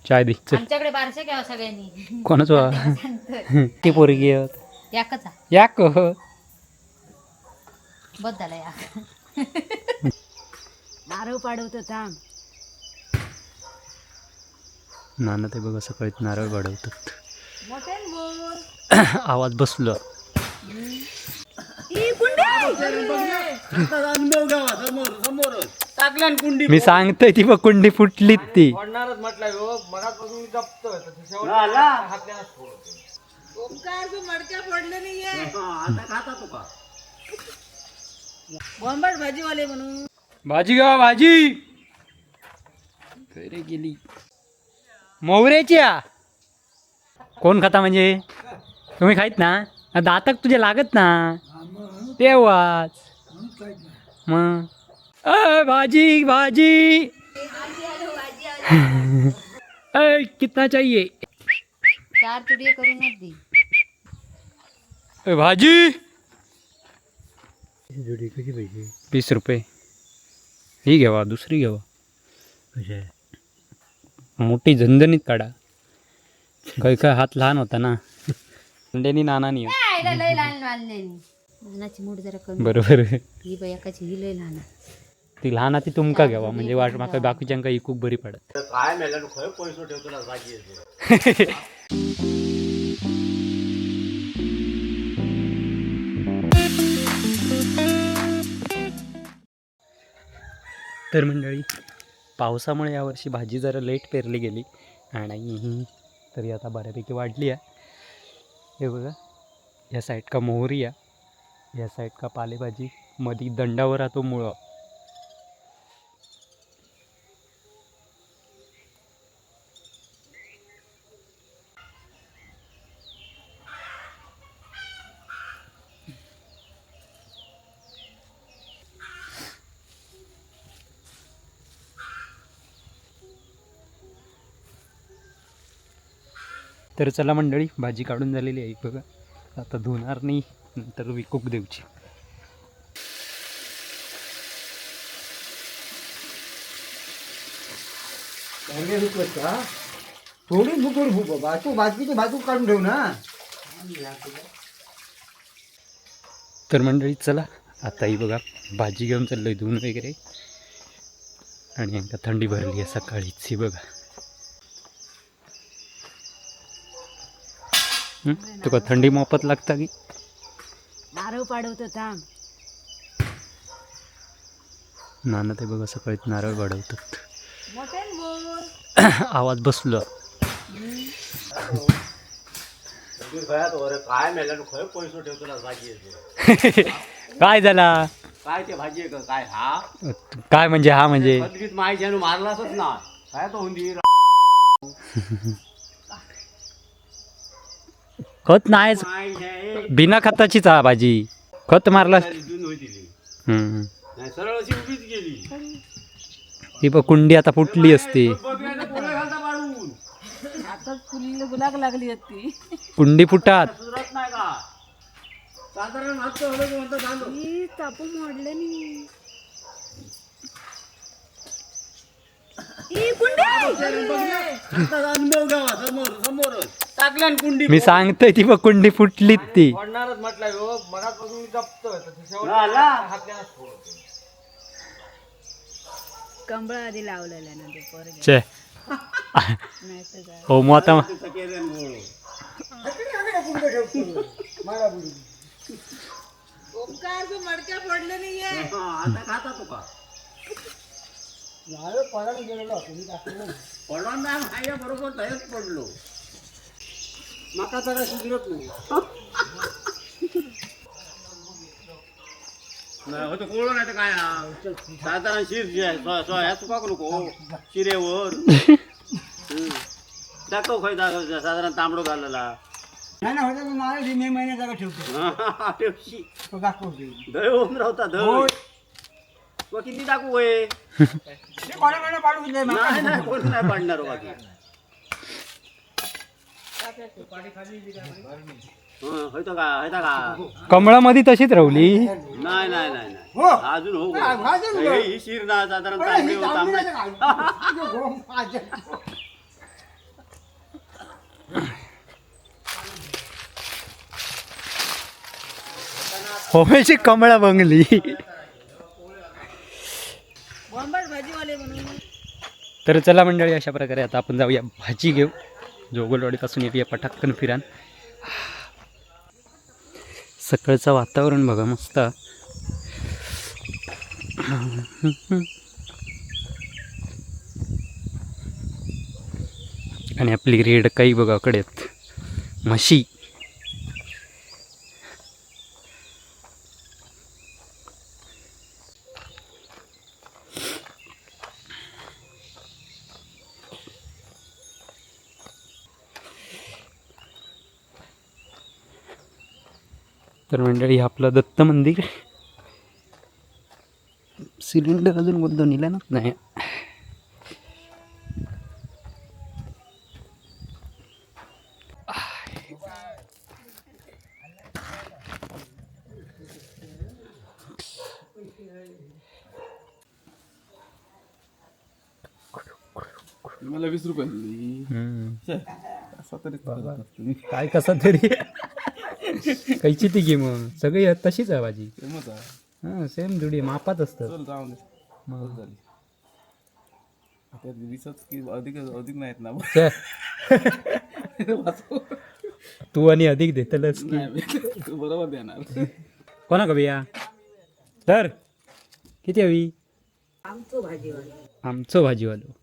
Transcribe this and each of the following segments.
चाय दे चल. आमच्याकडे बारशे घ्यावं सगळ्यांनी. कोणाचं ती पोरगी याकचा याक बस झाला या. नारळ पाडवतो थांब. नाना ते बघा सकाळीच नारळ वाढवतात. मोठ्यान बोल. आवाज बसलो. मी सांगतोय ती बघ कुंडी फुटली ती. मडक्या फोडले नाहीये. बोंबाट भाजीवाले म्हणून भाजी घ्या भाजी. घरी गेली मोहऱ्याच्या. कोण खाता म्हणजे तुम्ही खाईत ना. दातक तुझे लागत ना तेव्हाच मग. भाजी भाजी कितना चाहिए. 4 तुडिये करूनच दे. भाजी जोडी कशी पाहिजे. 20 रुपये. ही घ्यावा दुसरी घ्यावा. कशा मोठी झणझणीत काढा. काही काय हात लहान होता ना. अंड्यानी नानानी लय लहान बांधलेली. नानाची मूठ जरा कमी. बरोबर. ही बयाकाची ही लय लहान. ती लहान ती तुमका घ्यावा म्हणजे वाट माका बाकीच्यांका ही खूप बरी पडत. काय मेल्यानं खय पैसो ठेवतो ना जागी येतो. तर मंडळी पावसामुळे यावर्षी भाजी जरा लेट पेरली गेली आणि तरी आता बऱ्यापैकी वाढली आहे. हे बघा या साईड का मोहरी आहे, या साईड का पालेभाजी, मध्ये दंडावर राहतो मुळं. तर चला मंडळी भाजी काढून झालेली आहे बघा. आता धुणार नाही नंतर विकूक देऊची. थोडी भुकड भूक बाजू बाजूची बाजू काढून ठेवू ना. तर मंडळी चला आता ही बघा भाजी घेऊन चाललोय धुवून वगैरे. आणि यांका थंडी भरली आहे सकाळीच. ही बघा तुका थंडी मोफत लागता की. नारळ पाडवतो थांब. नाना ते बघा सकाळीच नारळ वाढवतात. मोठ्यान बोल. आवाज बसलो. काय मेल्यानं खय पैसो ठेवतो ना जागी येतो. काय झाला काय ते भाजी आहे का काय हा काय म्हणजे हा म्हणजे कधीच माहिती मारलाच ना काय तो हुंदी. खत नाहीच बिना खताचीच हा भाजी. खत मारला सरळ अशी उभीच गेली. ही बघ कुंडी आता फुटली असते. आताच फुलीला गुलाग लागली होती. कुंडी फुटात. सुरत नाही का साधारण हात म्हणतो झालो. ही चापू मोडले नी. अनुभव गावा समोर समोर टाकल्यान कुंडी. मी सांगतोय ती बघ कुंडी फुटली ती. पडणारच म्हटलं हो मनापासून जपतोय. कंबळ आधी लावलेला ना ते पोरगे. छे नाही तर काय. हो मग आता ओंकार तू मडक्या फोडले नाहीये. आता खाता तो का पडायला गेलेलो पडला नाही बरोबर तयाच पडलो. माका जरा शिजरत नाही होतं कोळो नाही तर काय साधारण शिर ह्या चुका नको शिरेवर दाखव खाय दाखव साधारण तांबडो घाललेला. नाही ना होता नारळ मे महिन्यात जागा ठेवतो. दय होऊन राहता दय किती टाकू वय नाही नाही कोण नाही पाडणार बाकी. होतं का कमळामध्ये तशीच राहुली. नाही नाही नाही नाही अजून हो ही शिर ना साधारण तांबडे होमेची कमळा बंगली. तर चला मंडळी, अशा प्रकारे आता आपण जाऊया भाजी घेऊ. जोगलवाडीपासून येऊया पटाक्कन फिरान. सकाळचं वातावरण बघा मस्त. आणि आपली रेड काही बघा कडे म्हशी. तर मंडळी आपलं दत्त मंदिर. सिलेंडर अजून कोणतं नेलं ना नाही. मला 20 रुपये दिली. असं तरी काय कसा तरी कायची ती घे मग. सगळी तशीच आहे भाजी. सेमच आहे. हां सेम जुडी मापात असतं. चल जाऊन दे. मग झाली. आता 20च की अधिक नाहीत ना. छे. तू आणि अधिक देतलच की. नाही, तू बरोबर देणार. कोणा का बिया तर किती हवी. आमचं भाजीवालो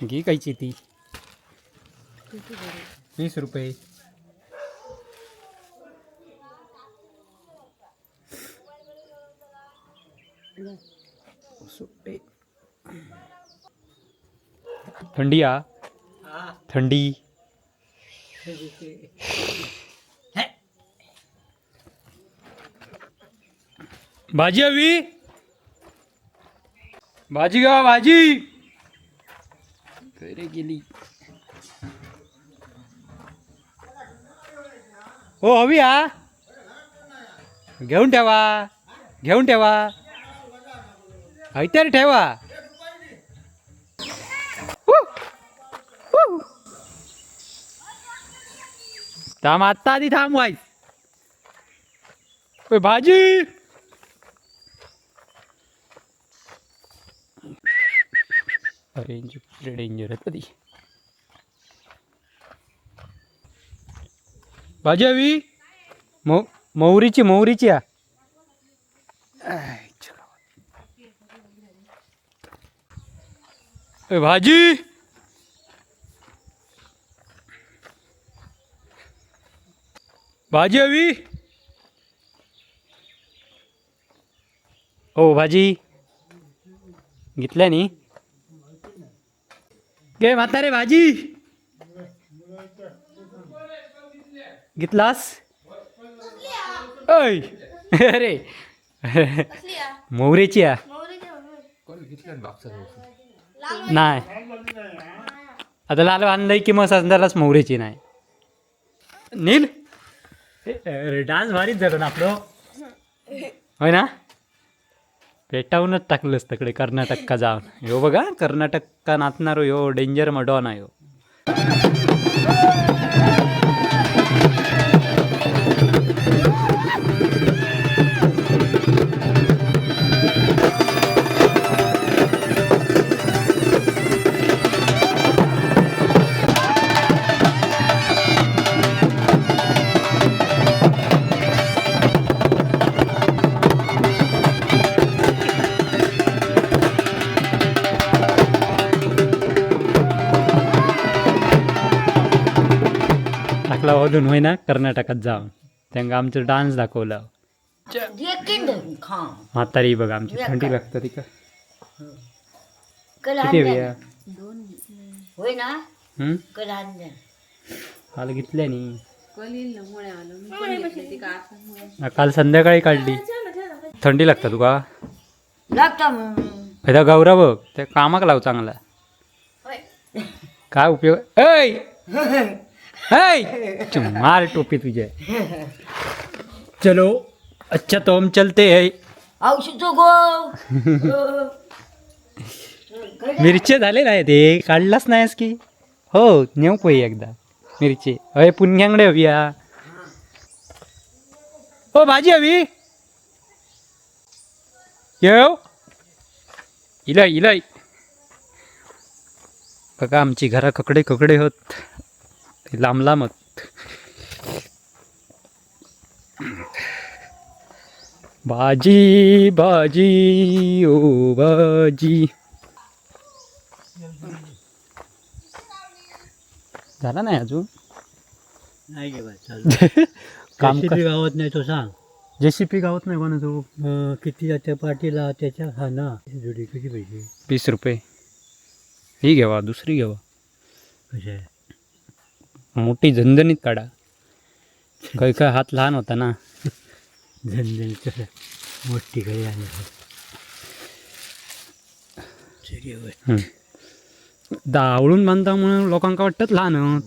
घे कायची ती. 20 रुपये. थंडी आ थंडी. भाजी हवी. भाजी घ्या भाजी. घरी गेली. हो हवी हा. घेऊन ठेवा घेऊन ठेवा. ऐतर ठेवा. थांब आत्ता आधी थांबवायच. भाजी. अरेंज डेंजर आहे कधी. भाजी हवी. मोहरीची मोहरीची या. भाजी. भाजी हवी. हो भाजी घेतल्या नी. घे म्हातारे भाजी. घेतलास. अय अरे मोहरीची या. नाही आता लाल आणलंय की मग संध्यालाच मोहरीची नाही. नील डान्स भारीच झालं ना आपलं. होय ना. पेटावूनच टाकलंच तिकडे कर्नाटक का जाऊन. ह्यो बघा कर्नाटक का नाचणारो ह्यो डेंजर मडॉन आहे ह्यो. टाकला वाजून होय ना कर्नाटकात जाऊन त्यांना आमचं डान्स दाखवलं. म्हातारी बघा आमची थंडी लागतं ती का. किती हवी होय ना. काल घेतल्या नी. काल संध्याकाळी काढली. थंडी लागतं तुका. फायदा गौरव बघ त्या कामाक लाव चांगला. काय उपयोग. ऐ मार टोपी तुझे. चलो अच्छा तो हम चलते है. मिरच्या झाले नाही ते काढलाच नाहीस की. हो नेऊ पोई एकदा. मिरची अय पुण्यांगडे हवी या हो भाजी हवी येऊ इलय इलय बघा आमची घरा ककडे ककडे होत लांब लांब होत भाजी भाजी ओ भाजी झाला नाही अजून नाही गे बाय चालू काम किती गावात नाही तो सांग जेसीपी गावत नाही कोणा तू किती जाते पार्टीला त्याच्या हा ना जोडी किती पैसे 20 रुपये ही घ्यावा दुसरी घ्यावा कसे आहे मोठी झणझणीत काढा काही काय हात लहान होता ना झणझण कसं मोठी काही आणि दावळून बांधता म्हणून लोकांका वाटतात लहान होत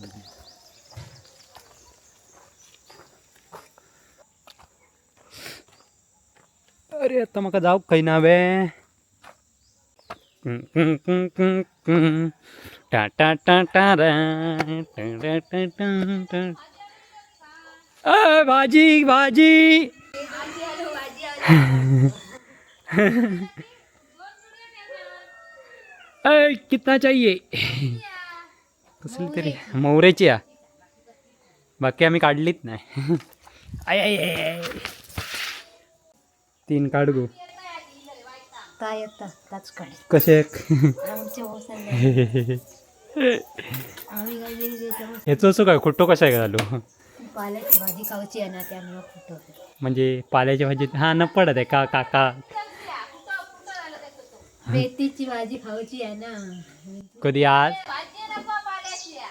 अरे आता मका जाऊ काही नावे टा टा टा टा रा टा टा टा टा भाजी भाजी कितना चाहिए कसली तरी मोहऱ्याची आहे बाकी आम्ही काढलीच नाही आय आय आय 3 काढ गो काय येतात त्याच कडे कसे आमचे ओसरले आम्ही काय ह्याचं असं काय खोटो कशा आहे झालो पाल्याची भाजी खायची आहे ना त्यामुळे फुटवते म्हणजे पाल्याच्या भाजीत हा न पडत आहे का काका मेथीची भाजी खायची आहे ना कधी आज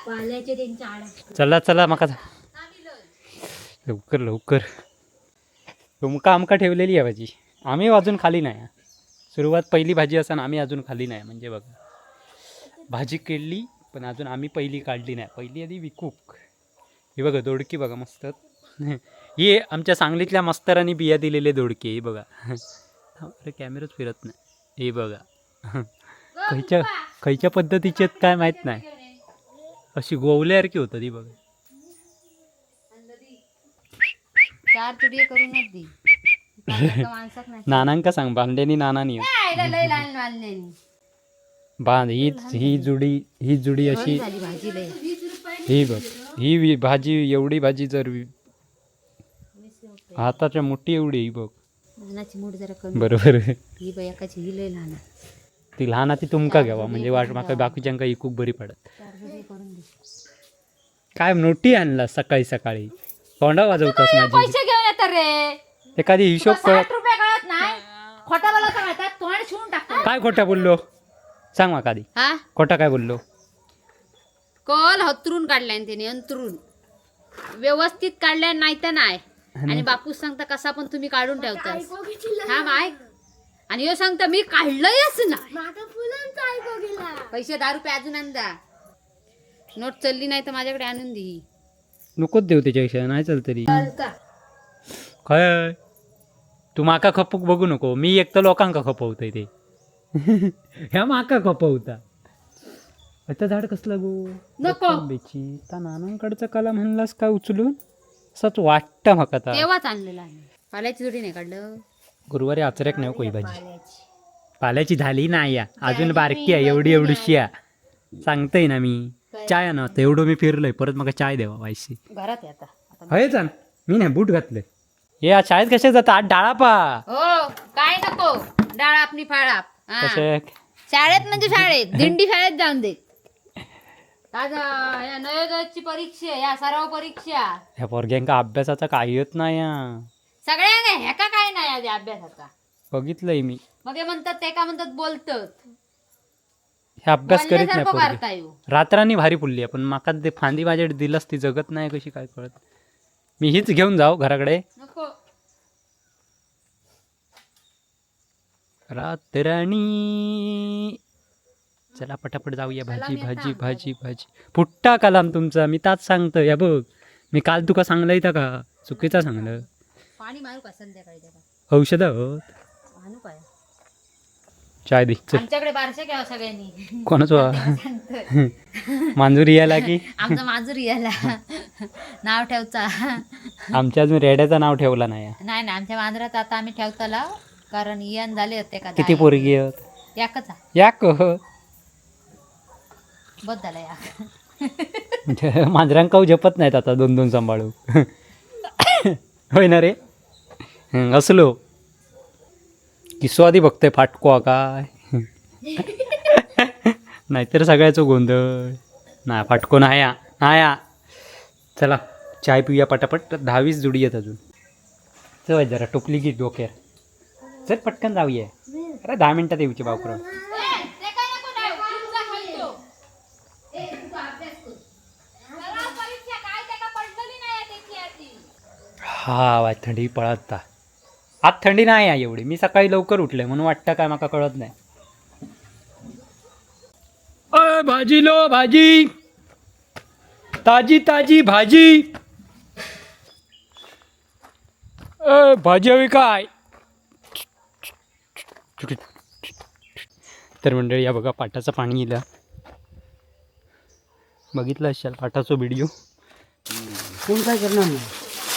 पाल्याचे त्यांच्या आड चला चला मका लवकर लवकर तुमका आमका ठेवलेली आहे भाजी आम्ही अजून खाली नाही सुरुवात पहिली भाजी असताना आम्ही अजून खाली नाही म्हणजे बघा भाजी केली पण अजून आम्ही पहिली काढली नाही पहिली आधी विकूक हे बघा दोडकी बघा मस्त हे आमच्या सांगलीतल्या मस्तरांनी बिया दिलेले दोडके हे बघा अरे कॅमेराच फिरत नाही हे बघा खयच्या पद्धतीचे आहेत काय माहीत नाही अशी गोवल्यासारखी होतं ती बघा 4 तुडी करूनच दी माणसात नाही नानांका सांग बांधल्यानी नानानी लय लहान बांधल्यानी बांध ही जुडी अशी झाली भाजी लय ही बघ ही भाजी एवढी भाजी जर हाताच्या मोठी एवढी ही बघ लहानाची मूठ जरा कमी बरोबर ही बयाकाची ही लय लहान ती लहान ती तुमका घ्यावा म्हणजे वाट माका बाकीच्यांका ही खूप बरी पडत 4 तुडी करून दे काय नोटी आणला सकाळी सकाळी तोंडा वाजवतास माझी पैसे घेऊन येतात रे एखादी हिशोब कळत 60 रुपये कळत नाही खोटा बोलत राहतात तोंड शिवून टाकतात काय खोटा बोललो सांग माका आधी हा खोटा काय बोललो कल हतरून काढलाय त्याने अंतरून व्यवस्थित काढलाय नाही तर नाही आणि बापूस सांगता कसा पण तुम्ही काढून ठेवताय हा माय आणि ह्यो सांगता मी काढलंयच ना पैसे 10 रुपये अजून आणदा नोट चालली नाही तर माझ्याकडे आणून दे नकोच देऊ त्याच्यापेक्षा नाही चाल तरी काय तू माका खपूक बघू नको मी एक तर लोकांका खपवतोय ते ह्या माका खपवता आता झाड कसलं गो नको आंब्याची त्या नानांकडचा कला म्हणलास का उचलून असंच वाटतं माका आता तेव्हाच आणलेला आहे पाल्याची जोडी नाही काढलं गुरुवारी आचऱ्याक नाही कोई भाजी पाल्याची झाली नाही या अजून बारकी आहे एवढी एवढीशी आहे सांगतोय ना मी चाय ना एवढं मी फिरलोय परत मग चाय द्यावा वायशी घरात आहे आता हय चाल मी नाही बूट घातलंय हे आज शाळेत कशा जातात आज डाळा पा हो काय नको डाळ आपली फाळाप कसे शाळेत म्हणजे शाळेत दिंडी शाळेत जाऊन दे या नयोदयाची परीक्षा या सराव परीक्षा ह्या पोरग्यांका अभ्यासाचा काही येत नाही या सगळ्या ह्याका काय नाही आधी अभ्यासाचा बघितलंय मी मग हे म्हणतात ते का म्हणतात बोलतात हे अभ्यास करीत नाही बोलण्यासारखं पोरगे करता येऊ रात्रांनी भारी पुरली आहे पण माका ते फांदी माझ्या दिलंच ती जगत नाही कशी काय कळत मी हीच घेऊन जाऊ घराकडे नको रात्राणी चला पटापट जाऊया भाजी भाजी भाजी भाजी फुट्टा कलाम तुमचा मी ताच सांगतो या बघ मी काल तुका सांगलंय का चुकीचा सांगलं पाणी मारू का संध्याकाळी त्याला औषध होत आणू काय चाय दे चल. आमच्याकडे बारशे घ्यावं सगळ्यांनी. कोणाचं सांगतोय. मांजूर यायला की आमचा माजूर याला नाव ठेवचा. आमच्या अजून रेड्याचं नाव ठेवलं नाही. नाही नाही आमच्या मांजरात आता आम्ही ठेवताला कारण इयन झाले होते का. किती पोरगी आहेत याकच या क बस झाला या. मांजरांका झपत नाहीत आता 2-2 सांभाळू. होय ना रे. असलो किस्सो आधी बघतोय फाटको काय. नाहीतर सगळ्याचं गोंधळ. नाही फाटको नाही नाया. चला चाय पिऊया पटापट. 10-20 जुडी आहेत अजून. चल जरा टोपली की डोक्यात. चल पटकन जाऊया. अरे 10 मिनिटात येऊची बापरा. हा वाय थंडी पळत आज थंडी नाही आहे एवढी. मी सकाळी लवकर उठले म्हणून वाटतं काय माका कळत नाही. अ भाजी लो भाजी ताजी ताजी भाजी. भाजी हवी काय. तर मंडळी या बघा पाटाचं पाणी येलं. बघितलं असाल पाटाचा व्हिडिओ. कोण काय करणार नाही.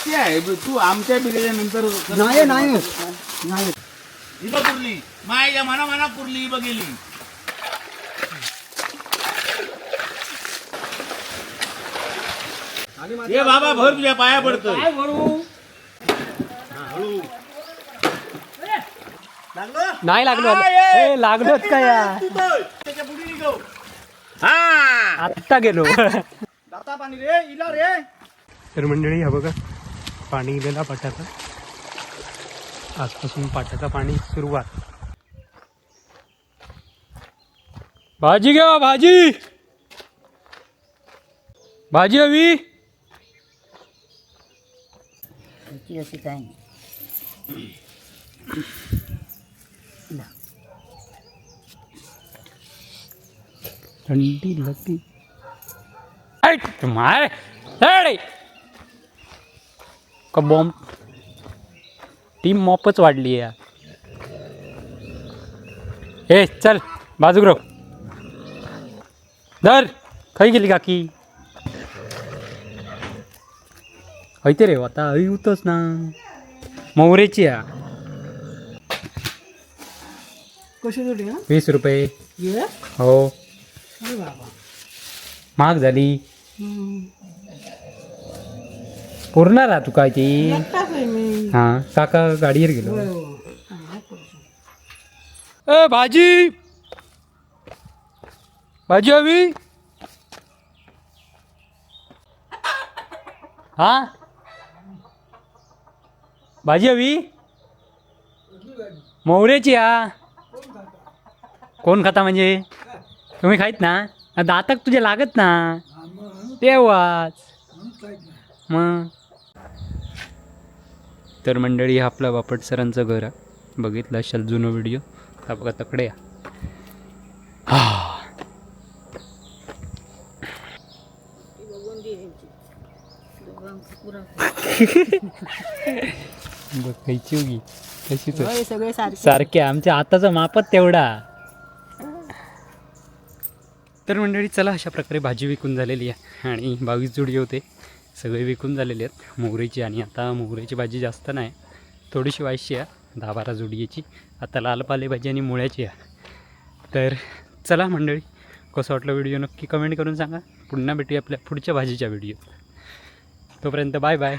ते आहे तू आमच्या बिर्याणीनंतर नाही नाही नाही. इथं पुरली माया मना पुरली बघेली. ये बाबा भर तुझ्या पाया पडतोय. काय करू. नाही लागलो. लागलोच काय त्याच्या पुढे निघो. हा आत्ता गेलो. दाता पाणी रे इला रे. तर मंडळी हा बघा पाणी गेलेला पाटाचा. आजपासून पाटाचा पाणी सुरुवात. भाजी घ्या भाजी. भाजी हवी. अशी काय थंडी लगती माय का बॉम्ब. टीम मॉपच वाढली आहे. ए चल बाजूग्रो धर. खाई गेली काकी. ऐते रे आता आई होतच ना. मोहरेची आहे. कशी जोडी हा 20 रुपये. ये. हो अरे बाबा. महाग झाली. पूर्ण राहा तू काय ती. एकटाच आहे मी. हा काका गाडीवर गेलो. होय, होय. ए भाजी भाजी हवी. हा भाजी हवी. मोहरेची हा. कोण खाता म्हणजे तुम्ही खाईत ना. दातक तुझे लागत ना तेव्हाच मग. तर मंडळी हा आपला बापट सरांचं घर आहे. बघितलं असाल जुनं व्हिडिओ. हा बघा तकडे या. बघ खायची उगी कशी सगळे सारखे आमच्या हाताचा मापत तेवढा. तर मंडळी चला अशा प्रकारे भाजी विकून झालेली आहे. आणि 22 जुडी होते सगळे विकून झालेले आहेत मोहरीची. आणि आता मोहरीची भाजी जास्त नाही थोडीशी वायशी आहे 10-12 जुडीची. आता लाल पालेभाजी आणि मुळ्याची आहे. तर चला मंडळी कसं वाटलं व्हिडिओ नक्की कमेंट करून सांगा. पुन्हा भेटूया आपल्या पुढच्या भाजीच्या व्हिडिओ. तोपर्यंत बाय बाय.